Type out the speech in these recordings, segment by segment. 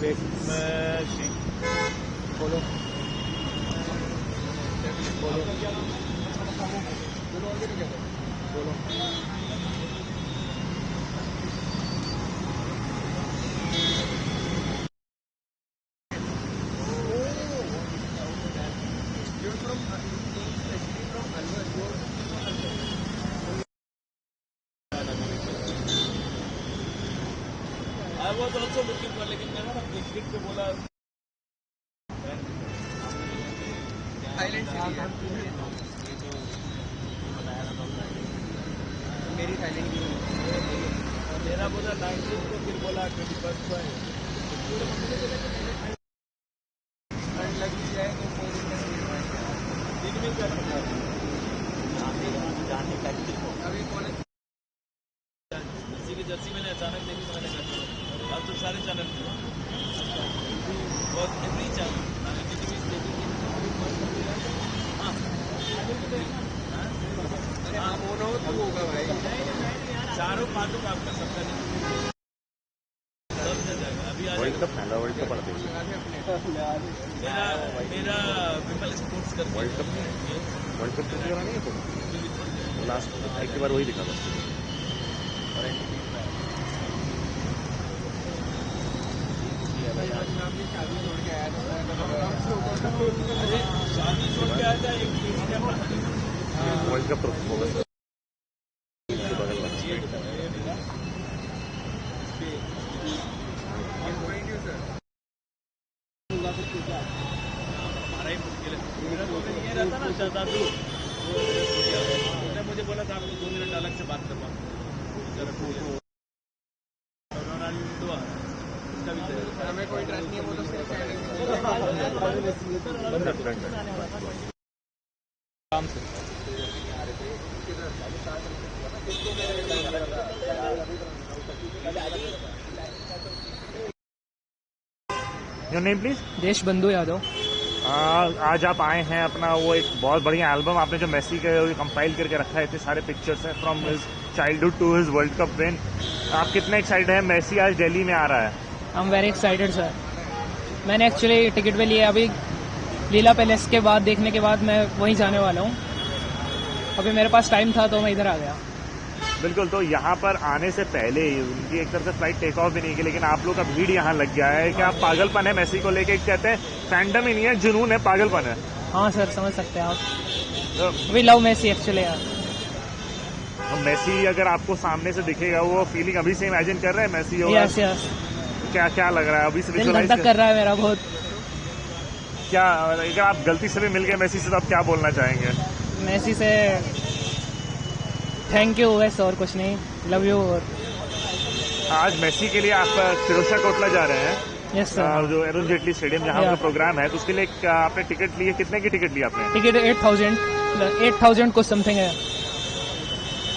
Messi. Follow. Follow. Follow. I was also looking for, लेकिन मैंने ना क्रिकेट पे बोला थाईलैंड सिटी है। मेरी थाईलैंड की मेरा बोला 19 को, फिर बोला 21 को है। ठंड लगी जाएगी दिन में क्या करना है? जाने का अभी कॉलेज किसी की जर्सी मैंने अचानक देखी तो मैंने कहा अब तो सारे चैनल बहुत एवरी चैनल हाँ मोनो तो होगा भाई। चारों पांचों काम कर सकता है। अभी आ वर्ल्ड कप पहला वर्ल्ड कप आते मेरा विमल स्पोर्ट्स कर वर्ल्ड कप तो करा नहीं है तो लास्ट एक बार वही दिखा था। शादी छोड़ के आया था। शादी छोड़ के आया था एक वर्ल्ड कप होगा सर। हमारा ही मुश्किल है। मेरा तो ये रहता ना शहजादू, उसने मुझे बोला था आपको 2 मिनट अलग से बात करवा रोनाल्डो उसका भी हमें कोई ट्रस्ट नहीं है, वो तो सिर्फ काम से योर नेम प्लीज? देश बंधु यादव। आज आप आए हैं अपना वो एक बहुत बढ़िया एल्बम आपने जो मेसी के कंपाइल करके रखा है, इतने सारे पिक्चर्स हैं from his childhood to his world cup win. आप कितने एक्साइटेड हैं? मेसी आज दिल्ली में आ रहा है। I am very excited sir. मैंने एक्चुअली टिकट पे लिया, अभी लीला पैलेस के बाद देखने के बाद मैं वहीं जाने वाला हूँ। अभी मेरे पास टाइम था तो मैं इधर आ गया। बिल्कुल, तो यहाँ पर आने से पहले उनकी एक तरह से फ्लाइट टेक ऑफ भी नहीं की, लेकिन आप लोग का भीड़ यहाँ लग गया है। क्या पागलपन है मेसी को लेके? कहते हैं फैंडम ही नहीं है, जुनून है, पागलपन है। हाँ सर, समझ सकते हैं आप। वी लव मेसी एक्चुअली यार। तो मेसी अगर आपको सामने से दिखेगा, वो फीलिंग अभी से इमेजिन कर रहे हैं मेसी होगा? Yes yes. क्या क्या लग रहा है अभी से? दिल धड़क कर रहा है मेरा बहुत। क्या अगर आप गलती से भी मिल गए मेसी से तो आप क्या बोलना चाहेंगे? मेसी से थैंक यू, वैसे और कुछ नहीं, लव यू। और आज मेसी के लिए आप फिरोजशाह कोटला जा रहे हैं? Yes sir. जो अरुण जेटली स्टेडियम जहाँ का प्रोग्राम है, तो उसके लिए आपने टिकट ली है? कितने की टिकट ली आपने? टिकट 8,000 कुछ समथिंग है।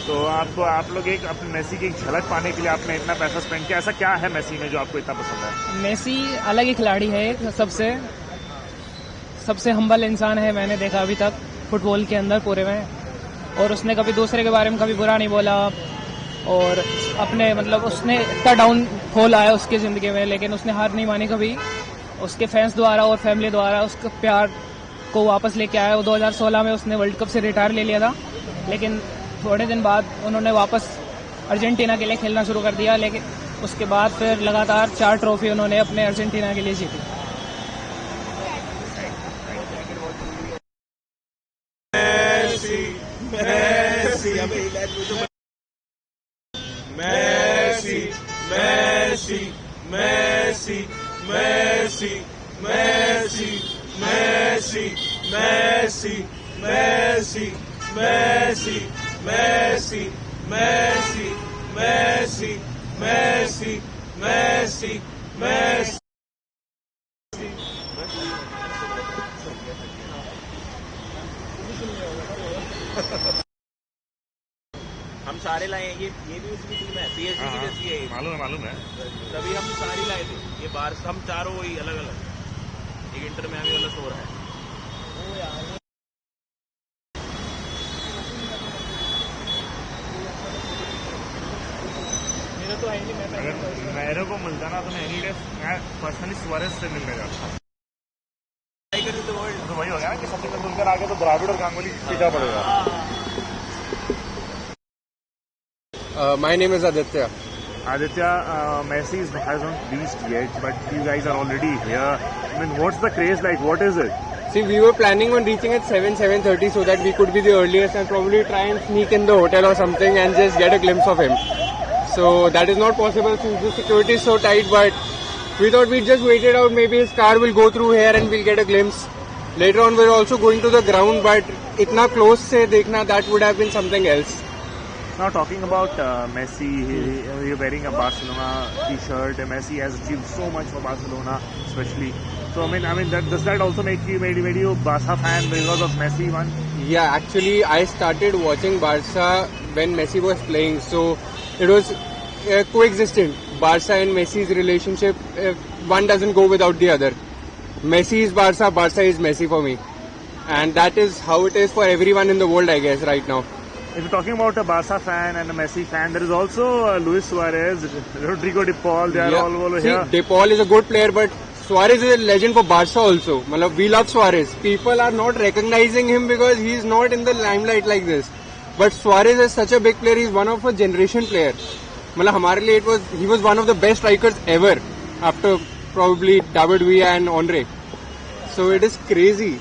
तो आप लोग एक अपने मेसी की एक झलक पाने के लिए आपने इतना पैसा स्पेंड किया। ऐसा क्या है मेसी में जो आपको इतना पसंद है? मेसी अलग ही खिलाड़ी है, सबसे हम्बल इंसान है मैंने देखा अभी तक फुटबॉल के अंदर पूरे में। और उसने कभी दूसरे के बारे में कभी बुरा नहीं बोला, और अपने मतलब उसने इतना डाउनफॉल आया उसकी ज़िंदगी में, लेकिन उसने हार नहीं मानी कभी। उसके फैंस द्वारा और फैमिली द्वारा उसका प्यार को वापस लेके आया। वो 2016 में उसने वर्ल्ड कप से रिटायर ले लिया था, लेकिन थोड़े दिन बाद उन्होंने वापस अर्जेंटीना के लिए खेलना शुरू कर दिया। लेकिन उसके बाद फिर लगातार 4 ट्रॉफी उन्होंने अपने अर्जेंटीना के लिए जीती। हम सारे लाए हैं। ये भी उसकी टीम है, पीएसजी की जैसी है। मालूम है। तभी हम सारी लाए थे। ये बाहर हम चारों वही अलग अलग, एक इंटर मियामी वाला स्टोर है। मेरा तो है नहीं, मैं अगर मेरे को मिलता ना तो मैं एनी डे मैं पर्सनली सुआरेज से मिलने जाता। तो वही हो गया ना कि सचिन तेंदुलकर आगे तो द्राविड और गांगुली पीछा पड़ेगा। My name is Aditya. Aditya, Messi hasn't reached yet, but you guys are already here. I mean, what's the craze like? What is it? See, we were planning on reaching at 7:30 so that we could be the earliest and probably try and sneak in the hotel or something and just get a glimpse of him. So that is not possible since the security is so tight, but we thought we'd just wait it out. Maybe his car will go through here and we'll get a glimpse. Later on, we're also going to the ground, but itna close se dekhna, that would have been something else. Now talking about Messi, you're wearing a Barcelona t-shirt. Messi has achieved so much for Barcelona, especially. So I mean, does that also made you Barca fan because of Messi one? Yeah, actually, I started watching Barca when Messi was playing, so it was coexistent. Barca and Messi's relationship, one doesn't go without the other. Messi is Barca, Barca is Messi for me, and that is how it is for everyone in the world, I guess, right now. If you're talking about a Barca fan and a Messi fan, there is also Luis Suarez, Rodrigo De Paul. They are all over here. See, De Paul is a good player, but Suarez is a legend for Barca also. We love Suarez. People are not recognizing him because he's not in the limelight like this. But Suarez is such a big player. He's one of a generation player. हमारे लिए he was one of the best strikers ever after probably David Villa and Henry. So it is crazy.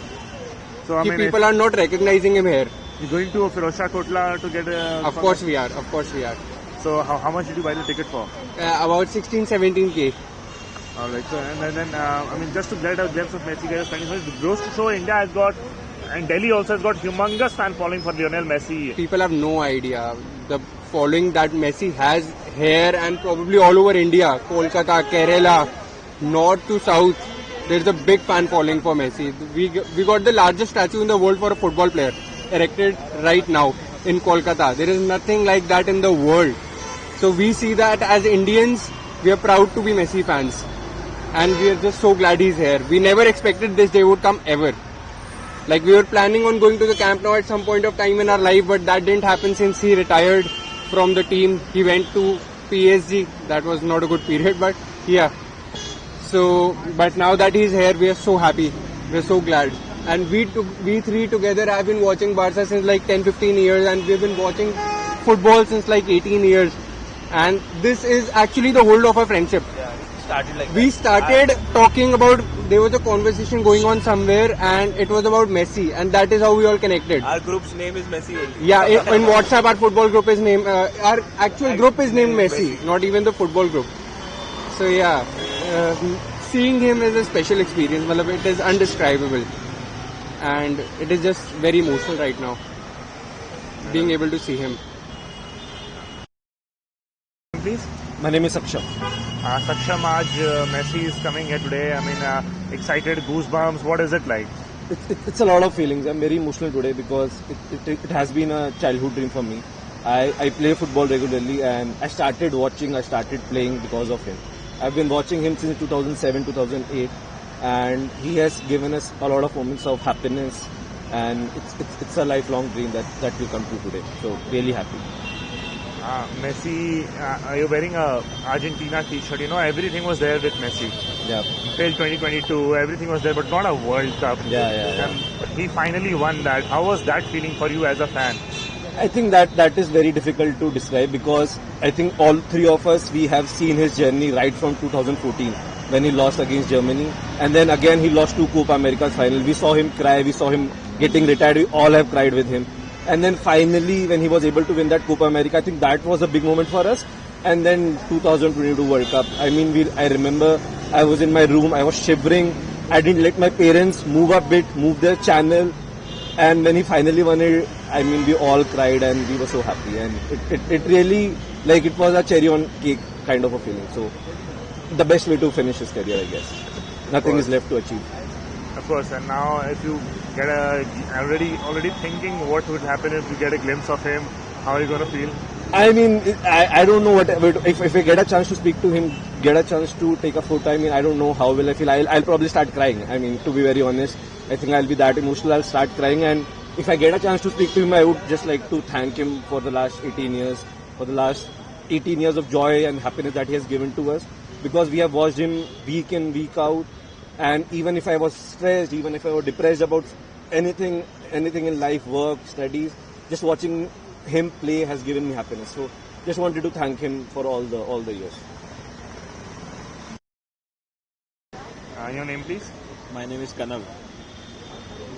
So I mean, people are not recognizing him here. You're going to Firozshah Kotla to get a... Of course we are. Of course we are. So how much did you buy the ticket for? About 16-17K. Alright, so and then I mean, just to get a glimpse of Messi, guys, it goes to show India has got, and Delhi also has got humongous fan following for Lionel Messi. People have no idea the following that Messi has here and probably all over India, Kolkata, Kerala, north to south. There's a big fan following for Messi. We got the largest statue in the world for a football player erected right now in Kolkata. There is nothing like that in the world. So we see that as Indians, we are proud to be Messi fans. And we are just so glad he's here. We never expected this day would come ever. Like we were planning on going to the Camp Nou at some point of time in our life, but that didn't happen since he retired from the team. He went to PSG. That was not a good period, but yeah. So, but now that he's here, we are so happy. We're so glad. And we three together have been watching Barca since like 10-15 years, and we've been watching football since like 18 years. And this is actually the whole of our friendship. We started talking about, there was a conversation going on somewhere and it was about Messi, and that is how we all connected. Our group's name is Messi only. Yeah, in WhatsApp our football group is named, our actual group is named Messi, not even the football group. So yeah, seeing him is a special experience, it is undescribable. And it is just very emotional right now, being able to see him. Please? My name is Saksham. Saksham, Messi is coming here today. I mean, excited, goosebumps. What is it like? It's a lot of feelings. I'm very emotional today because it has been a childhood dream for me. I play football regularly and I started playing because of him. I've been watching him since 2007, 2008, and he has given us a lot of moments of happiness, and it's a lifelong dream that will come true today. So really happy. Messi, you're wearing a Argentina t-shirt. You know, everything was there with Messi. Yeah. Till 2022, everything was there, but not a World Cup. Yeah. And he finally won that. How was that feeling for you as a fan? I think that is very difficult to describe because I think all three of us, we have seen his journey right from 2014 when he lost against Germany, and then again he lost 2 Copa Americas final. We saw him cry, we saw him getting retired, we all have cried with him. And then finally when he was able to win that Copa America, I think that was a big moment for us. And then 2022 World Cup, I mean, I remember I was in my room, I was shivering, I didn't let my parents move their channel. And when he finally won it, I mean, we all cried and we were so happy. And it really, like, it was a cherry on cake kind of a feeling. So the best way to finish his career, I guess. Nothing is left to achieve. Of course, and now if you get already thinking what would happen if you get a glimpse of him, how are you going to feel? I mean, I don't know what, if I get a chance to speak to him, get a chance to take a photo, I mean, I don't know how will I feel. I'll probably start crying. I mean, to be very honest, I think I'll be that emotional, I'll start crying. And if I get a chance to speak to him, I would just like to thank him for the last 18 years, for the last 18 years of joy and happiness that he has given to us, because we have watched him week in, week out. And even if I was stressed, even if I was depressed about anything in life, work, studies, just watching him play has given me happiness. So just wanted to thank him for all the years. Your name, please. My name is Kanav.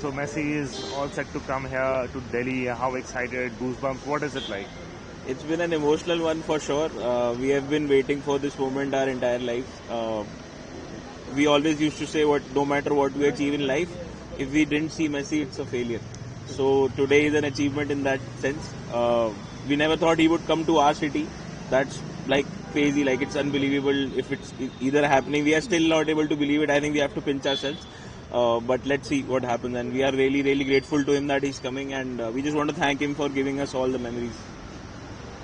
So Messi is all set to come here to Delhi. How excited? Goosebumps. What is it like? It's been an emotional one for sure. We have been waiting for this moment our entire life. We always used to say, no matter what we achieve in life, if we didn't see Messi, it's a failure. So today is an achievement in that sense. We never thought he would come to our city. That's like crazy, like it's unbelievable. If it's either happening, we are still not able to believe it. I think we have to pinch ourselves. But let's see what happens. And we are really, really grateful to him that he's coming. And we just want to thank him for giving us all the memories.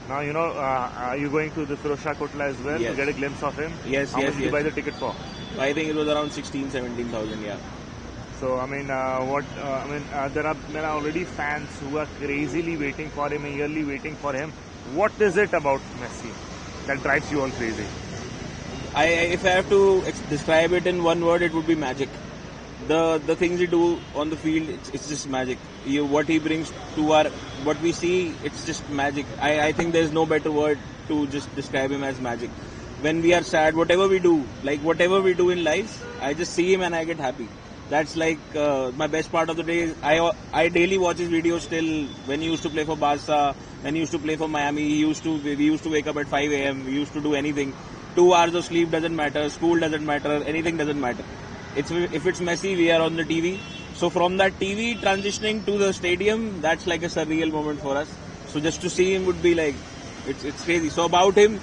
Now, are you going to the Firoz Shah Kotla as well Yes. to get a glimpse of him? Yes, How yes, much did you yes. buy the ticket for? I think it was around 17,000, yeah. So, there are already fans who are crazily waiting for him, eagerly waiting for him. What is it about Messi that drives you all crazy? If I have to describe it in one word, it would be magic. The things he do on the field, it's just magic. What he brings to what we see, it's just magic. I think there's no better word to just describe him as magic. When we are sad, whatever we do in life, I just see him and I get happy. That's like my best part of the day. I daily watch his videos still. When he used to play for Barca, when he used to play for Miami, we used to wake up at 5 a.m. We used to do anything. 2 hours of sleep doesn't matter. School doesn't matter. Anything doesn't matter. If it's Messi, we are on the TV. So from that TV transitioning to the stadium, that's like a surreal moment for us. So just to see him would be like, it's crazy. So about him,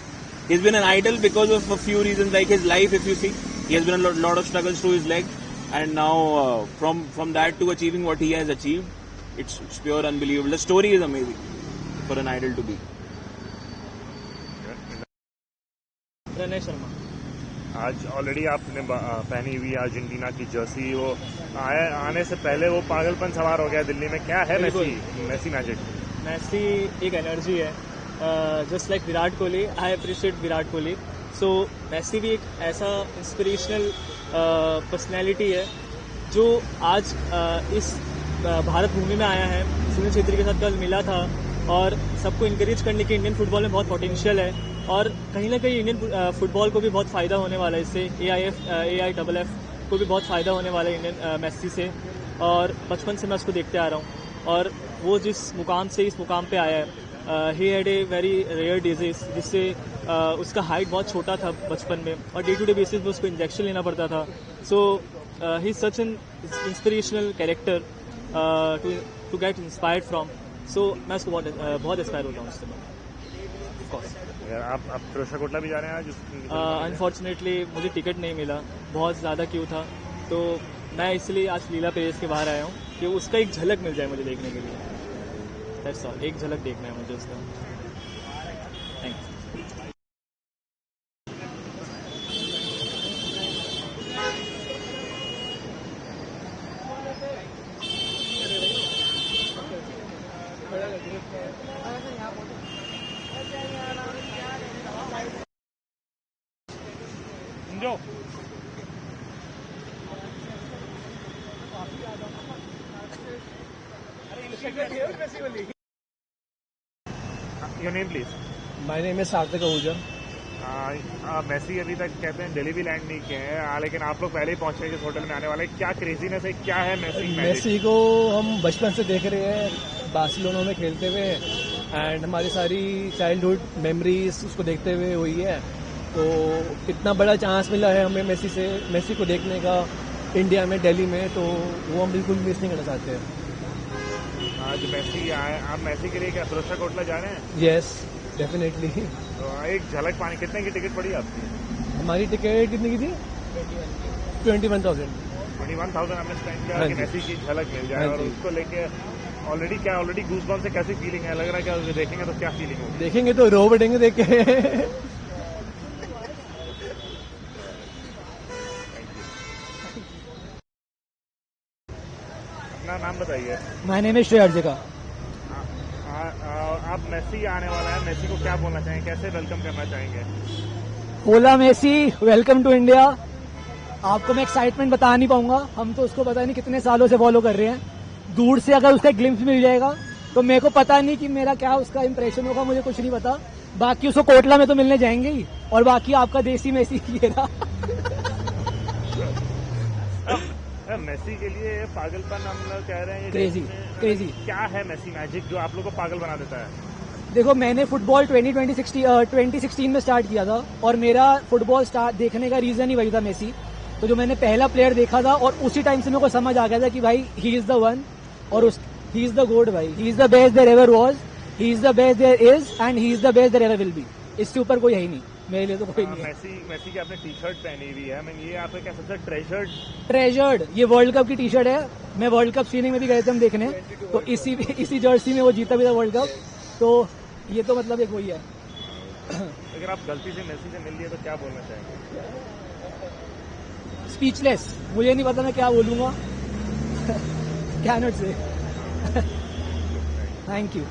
he's been an idol because of a few reasons, like his life. If you see, he has been a lot of struggles to his leg, and now from that to achieving what he has achieved, it's pure unbelievable. The story is amazing for an idol to be. Pranay Sharma. आज already आपने पहनी हुई Argentina की Jersey, वो आने से पहले वो पागलपन सवार हो गया दिल्ली में। क्या है मैसी मैजिक? मैसी एक एनर्जी है, just like Virat Kohli. I appreciate Virat Kohli. So Messi भी एक ऐसा इंस्पिरेशनल पर्सनैलिटी है जो आज इस भारत भूमि में आया है। सुनील छेत्री के साथ कल मिला था और सबको इंकरेज करने की इंडियन फुटबॉल में बहुत पोटेंशियल है और कहीं ना कहीं इंडियन फुटबॉल को भी बहुत फ़ायदा होने वाला है इससे। AIFF को भी बहुत फ़ायदा होने वाला है इंडियन मैसी से। और बचपन से मैं उसको देखते आ रहा हूँ और वो जिस मुकाम से इस मुकाम पे आया है, he had a very rare disease, जिससे उसका हाइट बहुत छोटा था बचपन में और डे टू डे बेसिस पे उसको इंजेक्शन लेना पड़ता था। So he is such an inspirational character to get inspired from. So मैं उसको बहुत इंस्पायर होता हूँ उससे, ऑफकोर्स। आप फिरोज शाह कोटला भी जा रहे हैं आज? अनफॉर्चुनेटली मुझे टिकट नहीं मिला, बहुत ज़्यादा क्यू था, तो मैं इसलिए आज लीला पेरेस के बाहर आया हूँ कि उसका एक झलक मिल जाए मुझे देखने के लिए। दैट्स ऑल, एक झलक देखना है मुझे उसका। Thank you. जो your name please? My name is Sarthak Ahuja. Massey अभी तक कहते हैं दिल्ली भी लैंड नहीं किए हैं, लेकिन आप लोग पहले ही पहुंच रहे हैं जिस होटल में आने वाले। क्या क्रेजीनेस है, क्या है मेसी को हम बचपन से देख रहे हैं बार्सिलोना में खेलते हुए एंड हमारी सारी चाइल्डहुड मेमोरीज उसको देखते हुए हुई है। तो इतना बड़ा चांस मिला है हमें मेसी को देखने का इंडिया में, दिल्ली में, तो वो हम बिल्कुल मिस नहीं करना चाहते हैं। आज मैसी आए, आप मैसी के लिए क्या फिरोज शाह कोटला जा रहे हैं? Yes, definitely. तो एक झलक पानी, कितने की टिकट पड़ी आपकी? हमारी टिकट कितनी की थी? 21,000। 21,000 हमने स्पेंड किया हाँ कि जी। मैसी की झलक मिल जाए। हाँ और जी। उसको लेके ऑलरेडी गूज़बम्प से कैसी फीलिंग है? लग रहा है कि देखेंगे तो क्या फीलिंग होगी? देखेंगे तो रो बैठेंगे देख के। अपना नाम बताइए। माय नेम इज श्रेय अर्जिका। आप मेसी आने वाला है, मेसी को क्या बोलना चाहेंगे, कैसे वेलकम करना चाहेंगे? होला मेसी, वेलकम टू इंडिया। आपको मैं एक्साइटमेंट बता नहीं पाऊंगा, हम तो उसको पता नहीं कितने सालों से फॉलो कर रहे हैं। दूर से अगर उसका ग्लिम्स मिल जाएगा तो मेरे को पता नहीं कि मेरा क्या उसका इंप्रेशन होगा, मुझे कुछ नहीं पता। बाकी उसको कोटला में तो मिलने जाएंगे ही, और बाकी आपका देसी मेसी ये रहा। मेसी के लिए पागलपन हम लोग कह रहे हैं, क्रेजी, क्रेजी। क्या है मेसी मैजिक जो आप लोग को पागल बना देता है? देखो, मैंने फुटबॉल 2016 में स्टार्ट किया था, और मेरा फुटबॉल स्टार्ट देखने का रीजन ही वही था, मेसी। तो जो मैंने पहला प्लेयर देखा था, और उसी टाइम से मेरे को समझ आ गया था कि भाई ही इज द वन, और ही इज द गोड भाई, he is the best there ever was, he is the best there is, and he is the best there ever will be. इससे ऊपर कोई है ही नहीं मेरे लिए, तो कोई नहीं है। मेसी की आपने टी शर्ट पहनी हुई है, मैं ये आपका क्या सबसे ट्रेजर्ड, ये वर्ल्ड कप की टी शर्ट है। मैं वर्ल्ड कप सीनिंग में भी गए थे हम देखने, तो इसी जर्सी में वो जीता भी था वर्ल्ड कप। तो ये तो मतलब एक वही है। अगर आप गलती से मेसी से मिल लिए तो क्या बोलना चाहेंगे? स्पीचलेस, मुझे नहीं पता मैं क्या बोलूंगा। कैन नॉट से। Thank you.